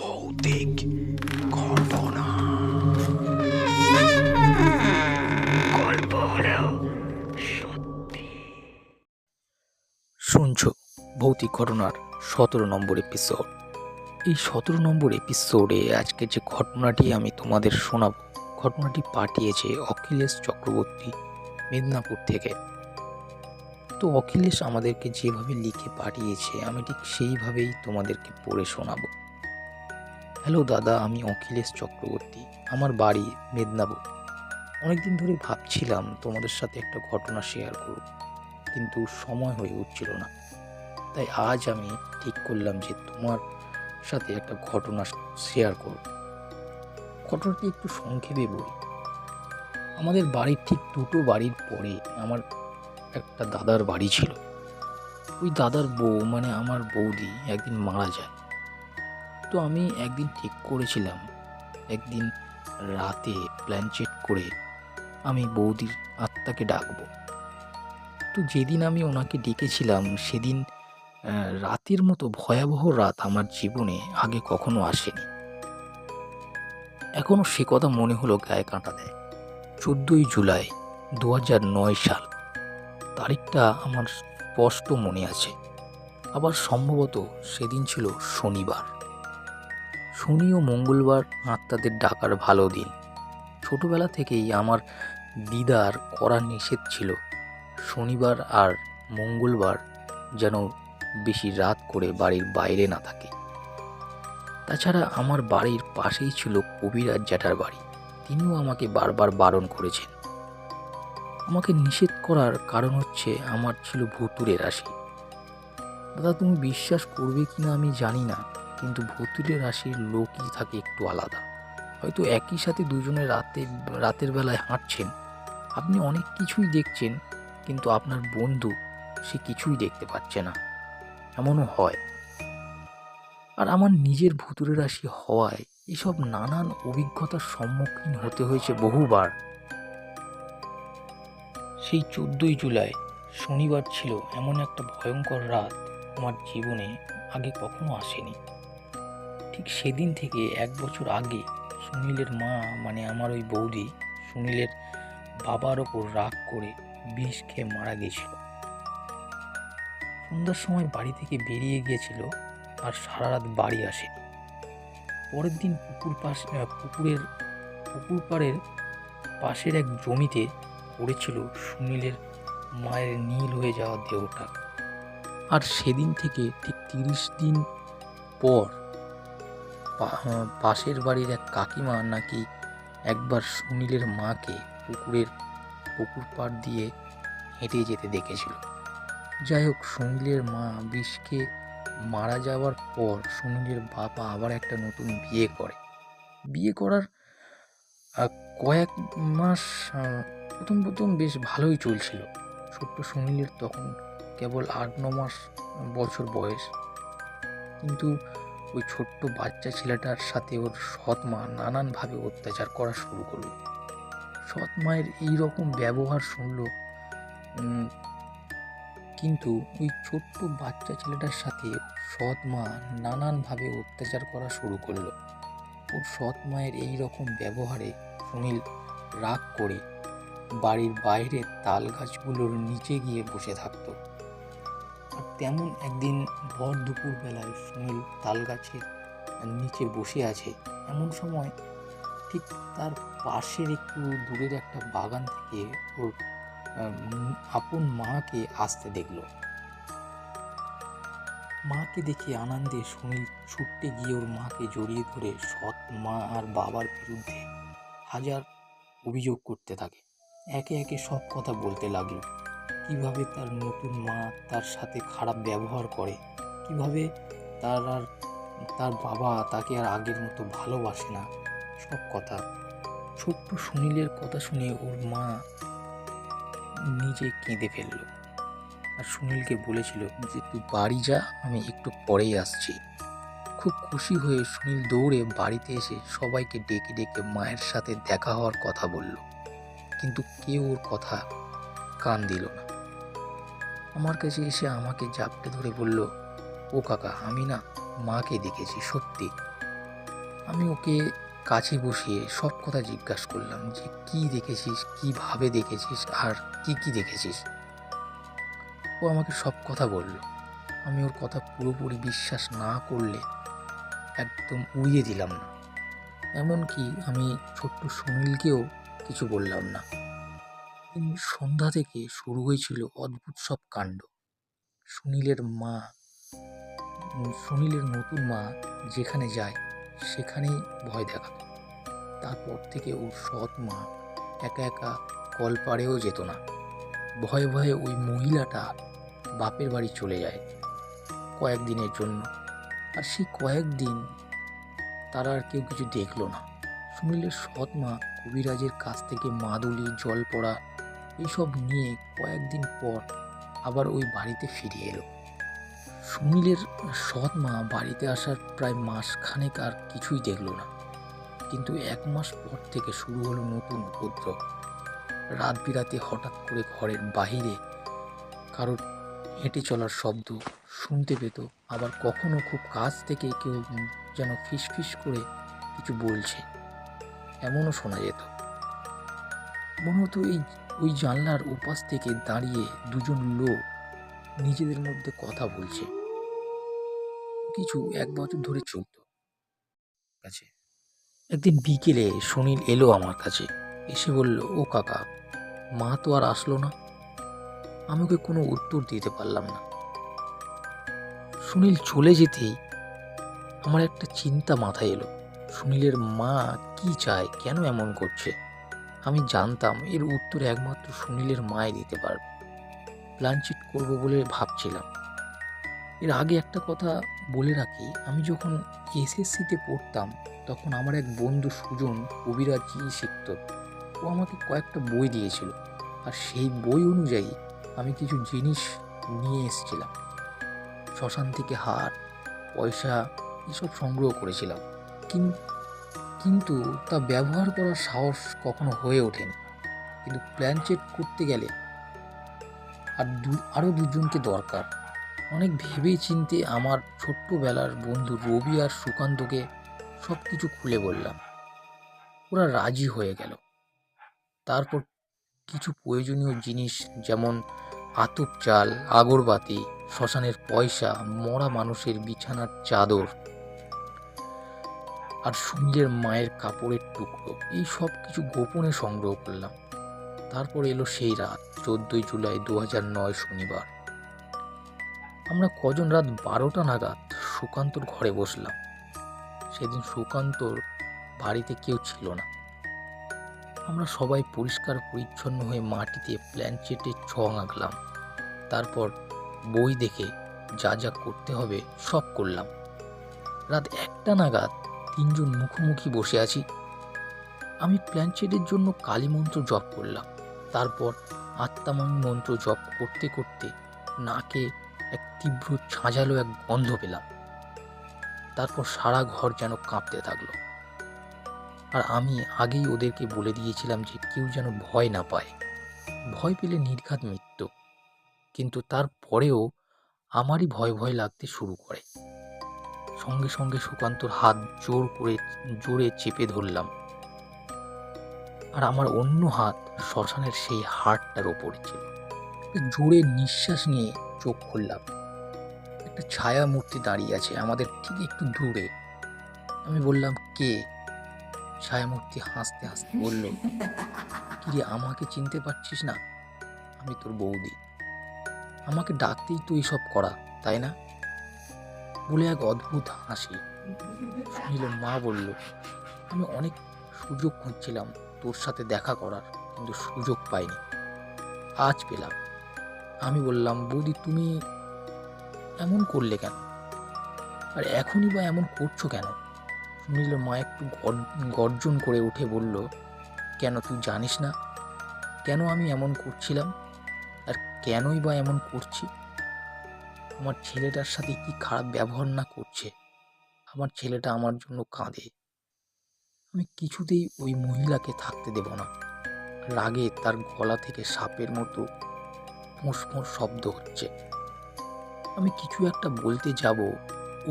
ভৌতিক ঘটনা। গল্প হলেও সত্যি। শুনছো ভৌতিক ঘটনার 17 নম্বর এপিসোড। এই 17 নম্বর এপিসোডে আজকে যে ঘটনাটি আমি তোমাদের শোনাবো, ঘটনাটি পাঠিয়েছে অখিলেশ চক্রবর্তী মেদিনীপুর থেকে। তো অখিলেশ আমাদেরকে যেভাবে লিখে পাঠিয়েছে আমি ঠিক সেইভাবেই তোমাদেরকে পড়ে শোনাবো। হ্যালো দাদা, আমি অখিলেশ চক্রবর্তী, আমার বাড়ি মেদিনীপুর। অনেকদিন ধরে ভাবছিলাম তোমাদের সাথে একটা ঘটনা শেয়ার করব, কিন্তু সময় হয়ে উঠছিল না। তাই আজ আমি ঠিক করলাম যে তোমার সাথে একটা ঘটনা শেয়ার করব। ঘটনাটি একটু সংক্ষেপে বলি। আমাদের বাড়ির ঠিক দুটো বাড়ির পরে আমার একটা দাদার বাড়ি ছিল। ওই দাদার বউ মানে আমার বৌদি একদিন মারা যায়। তো আমি একদিন ঠিক করেছিলাম, একদিন রাতে প্ল্যানচেট করে আমি বৌদির আত্মাকে ডাকবো। তো যেদিন আমি ওনাকে ডেকেছিলাম সেদিন রাতের মতো ভয়াবহ রাত আমার জীবনে আগে কখনো আসেনি। এখনো সে কথা মনে হলো গায়ে কাঁটা দেয়। 14ই জুলাই 2009 সাল, তারিখটা আমার স্পষ্ট মনে আছে। আবার সম্ভবত সেদিন ছিল শনিবার। শনি ও মঙ্গলবার আত্মাদের ডাকার ভালো দিন। ছোটবেলা থেকেই আমার দিদার করা নিষেধ ছিল শনিবার আর মঙ্গলবার যেন বেশি রাত করে বাড়ির বাইরে না থাকে। তাছাড়া আমার বাড়ির পাশেই ছিল কবিরাজ জ্যাঠার বাড়ি, তিনিও আমাকে বারবার বারণ করেছেন। আমাকে নিষেধ করার কারণ হচ্ছে আমার ছিল ভুতুড়ে রাশি। দাদা, তুমি বিশ্বাস করবে কিনা আমি জানি না, কিন্তু ভুতুড়ে রাশির লোকই থাকে একটু আলাদা। হয়তো একই সাথে দুজনে রাতের বেলায় হাঁটছেন, আপনি অনেক কিছুই দেখছেন, কিন্তু আপনার বন্ধু সে কিছুই দেখতে পাচ্ছে না, এমনও হয়। আর আমার নিজের ভুতুড়ে রাশি হওয়ায় এসব নানান অভিজ্ঞতার সম্মুখীন হতে হয়েছে বহুবার। সেই 14ই জুলাই শনিবার ছিল এমন একটা ভয়ঙ্কর রাত আমার জীবনে আগে কখনো আসেনি। ঠিক সেদিন থেকে 1 বছর আগে সুনীলের মা মানে আমার ওই বৌদি সুনীলের বাবার ওপর রাগ করে বিষ খেয়ে মারা গেছিল। সন্ধ্যার সময় বাড়ি থেকে বেরিয়ে গিয়েছিল আর সারা রাত বাড়ি আসেনি। পরের দিন পুকুর পাড়ের পাশের এক জমিতে পড়েছিল সুনীলের মায়ের নীল হয়ে যাওয়া দেহটা। আর সেদিন থেকে ঠিক 30 দিন পর পাশের বাড়ির এক কাকিমা নাকি একবার সুনীলের মাকে পুকুর পাড় দিয়ে হেঁটে যেতে দেখেছিল। যাই হোক, সুনীলের মা বিষকে মারা যাওয়ার পর সুনীলের বাবা আবার একটা নতুন বিয়ে করার কয়েক মাস প্রথম বেশ ভালোই চলছিল। ছোট্ট সুনীলের তখন কেবল 8-9 বছর বয়স, কিন্তু ওই ছোট্ট বাচ্চা ছেলেটার সাথে ওর সৎ মা নানানভাবে অত্যাচার করা শুরু করলো। সৎ মায়ের এইরকম ব্যবহার শুনলো, কিন্তু ওই ছোট্ট বাচ্চা ছেলেটার সাথে সৎ মা নানানভাবে অত্যাচার করা শুরু করলো। ওর সৎ মায়ের এইরকম ব্যবহারে সুনীল রাগ করে বাড়ির বাইরে তাল গাছগুলোর নিচে গিয়ে বসে থাকতো। আর তেমন একদিন ভর দুপুর বেলায় সুনীল তাল গাছের নিচে বসে আছে, এমন সময় ঠিক তার পাশের একটু দূরের একটা বাগান থেকে ওর আপন মাকে আসতে দেখল। মাকে দেখে আনন্দে সুনীল ছুটতে গিয়ে ওর মাকে জড়িয়ে ধরে সৎ মা আর বাবার বিরুদ্ধে হাজার অভিযোগ করতে থাকে। একে একে সব কথা বলতে লাগলো, কিভাবে তার নতুন মা তার সাথে খারাপ ব্যবহার করে, কিভাবে তার বাবা তাকে আর আগের মতো ভালোবাসে না, সব কথা। ছোট্ট সুনীলের কথা শুনে ওর মা নিজে কেঁদে ফেলল আর সুনীলকে বলেছিল যে তুই বাড়ি যা, আমি একটু পরেই আসছি। খুব খুশি হয়ে সুনীল দৌড়ে বাড়িতে এসে সবাইকে ডেকে ডেকে মায়ের সাথে দেখা হওয়ার কথা বলল, কিন্তু কেউ ওর কথা কান দিল না। আমার কাছে এসে আমাকে জাপটে ধরে বলল, ও কাকা, আমি না মাকে দেখেছি, সত্যি আমি ওকে কাছে বসিয়ে সব কথা জিজ্ঞাসা করলাম যে কি দেখেছিস, কিভাবে দেখেছিস, আর কি কি দেখেছিস। ও আমাকে সব কথা বলল। আমি ওর কথা পুরোপুরি বিশ্বাস না করলে একদম উড়িয়ে দিলাম না। এমনকি আমি ছোট্ট সুনীলকেও কিছু বললাম না। সন্ধ্যা থেকে শুরু হয়েছিল অদ্ভুত সব কাণ্ড। সুনীলের মা সুনীলের নতুন মা যেখানে যায় সেখানেই ভয় দেখাতো। তারপর থেকে ওর সৎ মা একা একা কলপাড়েও যেত না। ভয়ে ভয়ে ওই মহিলাটা বাপের বাড়ি চলে যায় কয়েকদিনের জন্য। আর সেই কয়েকদিন তারা আর কেউ কিছু দেখলো না। সুনীলের সৎ মা কবিরাজের কাছ থেকে মাদুলি, জল পড়া এইসব নিয়ে কয়েকদিন পর আবার ওই বাড়িতে ফিরে এলো। সুনীলের সৎ মা বাড়িতে আসার প্রায় মাসখানেক আর কিছুই দেখলো না। কিন্তু 1 মাস পর থেকে শুরু হলো নতুন উপদ্রব। রাত বিরাতে হঠাৎ করে ঘরের বাহিরে কারোর হেঁটে চলার শব্দ শুনতে পেত। আবার কখনো খুব কাছ থেকে কেউ যেন ফিস ফিস করে কিছু বলছে এমনও শোনা যেত। মনে হতো ওই জানলার ওপাশ থেকে দাঁড়িয়ে দুজন লোক নিজেদের মধ্যে কথা বলছে। কিছু 1 বছর ধরে চলত। একদিন বিকেলে সুনীল এলো আমার কাছে, এসে বলল, ও কাকা, মা তো আর আসলো না। আমি ওকে কোনো উত্তর দিতে পারলাম না। সুনীল চলে যেতেই আমার একটা চিন্তা মাথায় এলো। সুনীলের মা কি চায়, কেন এমন করছে? আমি জানতাম এর উত্তর একমাত্র সুনীলের মাই দিতে পারবে। প্ল্যান চিট করবো বলে ভাবছিলাম। এর আগে একটা কথা বলে রাখি, আমি যখন এসএসসিতে পড়তাম তখন আমার এক বন্ধু সুজন কবিরাজি শিখত। ও আমাকে কয়েকটা বই দিয়েছিল, আর সেই বই অনুযায়ী আমি কিছু জিনিস নিয়ে এসেছিলাম। শ্মশান থেকে হার, পয়সা এসব সংগ্রহ করেছিলাম, কিন্তু তা ব্যবহার করার সাহস কখনো হয়ে ওঠেনি। কিন্তু প্ল্যান চেট করতে গেলে আরও দুজনকে দরকার। অনেক ভেবে চিন্তে আমার ছোট্টবেলার বন্ধু রবি আর সুকান্তকে সব কিছু খুলে বললাম। ওরা রাজি হয়ে গেল। তারপর কিছু প্রয়োজনীয় জিনিস যেমন আতপ চাল, আগরবাতি, শ্মশানের পয়সা, মরা মানুষের বিছানার চাদর আর সুনীলের মায়ের কাপড়ের টুকরো, এই সব কিছু গোপনে সংগ্রহ করলাম। তারপর এলো সেই রাত, 14ই জুলাই 2009 শনিবার। আমরা কজন রাত 12টা নাগাদ সুকান্তর ঘরে বসলাম। সেদিন সুকান্তর বাড়িতে কেউ ছিল না। আমরা সবাই পরিষ্কার পরিচ্ছন্ন হয়ে মাটিতে প্ল্যানচেটে ছং আঁকলাম। তারপর বই দেখে যা যা করতে হবে সব করলাম। রাত 1টা নাগাদ 3 জন মুখোমুখি বসে আছি। আমি প্ল্যানচেটের জন্য কালী মন্ত্র জপ করলাম। তারপর আত্মাময় মন্ত্র জপ করতে করতে নাকে এক তীব্র ঝাঁঝালো এক গন্ধ পেলাম। তারপর সারা ঘর যেন কাঁপতে থাকলো। আর আমি আগেই ওদেরকে বলে দিয়েছিলাম যে কেউ যেন ভয় না পায়। ভয় পেলে নির্ঘাত মৃত্যু। কিন্তু তারপরেও আমারই ভয় ভয় লাগতে শুরু করে। সঙ্গে সঙ্গে সুকান্তর হাত জোরে চেপে ধরলাম, আর আমার অন্য হাত শ্মশানের সেই হাড়টার ওপরে ছিল। জোরে নিঃশ্বাস নিয়ে চোখ খুললাম। একটা ছায়া মূর্তি দাঁড়িয়ে আছে আমাদের ঠিক একটু দূরে। আমি বললাম, কে? ছায়ামূর্তি হাসতে হাসতে বলল, কিরে, আমাকে চিনতে পারছিস না? আমি তোর বৌদি। আমাকে ডাকতেই তো এইসব করা, তাই না? বলে এক অদ্ভুত হাসি। সুনীলের মা বলল, আমি অনেক সুযোগ খুঁজছিলাম তোর সাথে দেখা করার, কিন্তু সুযোগ পাইনি, আজ পেলাম। আমি বললাম, বৌদি, তুমি এমন করলে কেন? আর এখনই বা এমন করছো কেন? সুনীলের মা একটু গর্জন করে উঠে বলল, কেন তুই জানিস না কেন আমি এমন করছিলাম? আর কেনই বা এমন করছি? আমার ছেলেটার সাথে কি খারাপ ব্যবহার না করছে? আমার ছেলেটা আমার জন্য কাঁদে। আমি কিছুতেই ওই মহিলাকে থাকতে দেব না। রাগে তার গলা থেকে সাপের মতো ফোঁস শব্দ হচ্ছে। আমি কিছু একটা বলতে যাব,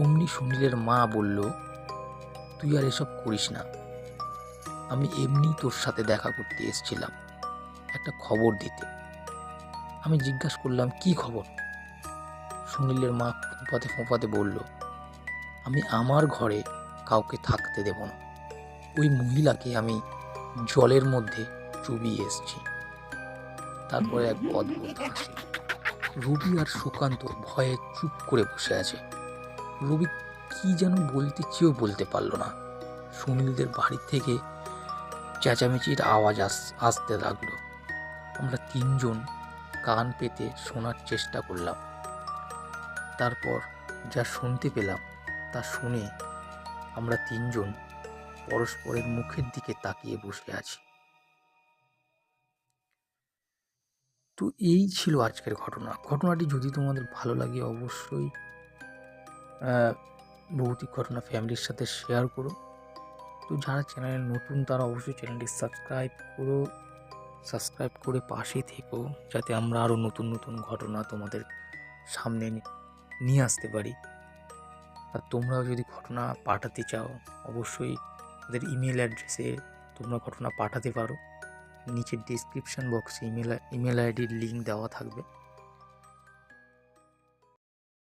অমনি সুনীলের মা বলল, তুই আর এসব করিস না। আমি এমনি তোর সাথে দেখা করতে এসেছিলাম, একটা খবর দিতে। আমি জিজ্ঞাসা করলাম, কি খবর? সুনীলের মা ফোঁপাতে ফোঁপাতে বলল, আমি আমার ঘরে কাউকে থাকতে দেব না। ওই মহিলাকে আমি জলের মধ্যে চুবিয়ে এসেছি। তারপরে এক অদ্ভুত হাসি। রবি আর সুকান্ত ভয়ে চুপ করে বসে আছে। রবি কি যেন বলতে চেয়েও বলতে পারল না। সুনীলদের বাড়ি থেকে চেঁচামেচির আওয়াজ আসতে লাগলো। আমরা তিনজন কান পেতে শোনার চেষ্টা করলাম। তারপর যা শুনতে পেলাম তা শুনে আমরা তিনজন পরস্পরের মুখের দিকে তাকিয়ে বসে আছি। তো এই ছিল আজকের ঘটনাটি যদি তোমাদের ভালো লাগে অবশ্যই ভৌতিক ঘটনা ফ্যামিলির সাথে শেয়ার করো। তো যারা চ্যানেলে নতুন তারা অবশ্যই চ্যানেলটি সাবস্ক্রাইব করে পাশে থেকো, যাতে আমরা আরও নতুন নতুন ঘটনা তোমাদের সামনে নিয়ে আসতে পারি। আর তোমরাও যদি ঘটনা পাঠাতে চাও অবশ্যই আমাদের ইমেল অ্যাড্রেসে তোমরা ঘটনা পাঠাতে পারো। নিচে ডেসক্রিপশন বক্সে ইমেল আইডির লিঙ্ক দেওয়া থাকবে।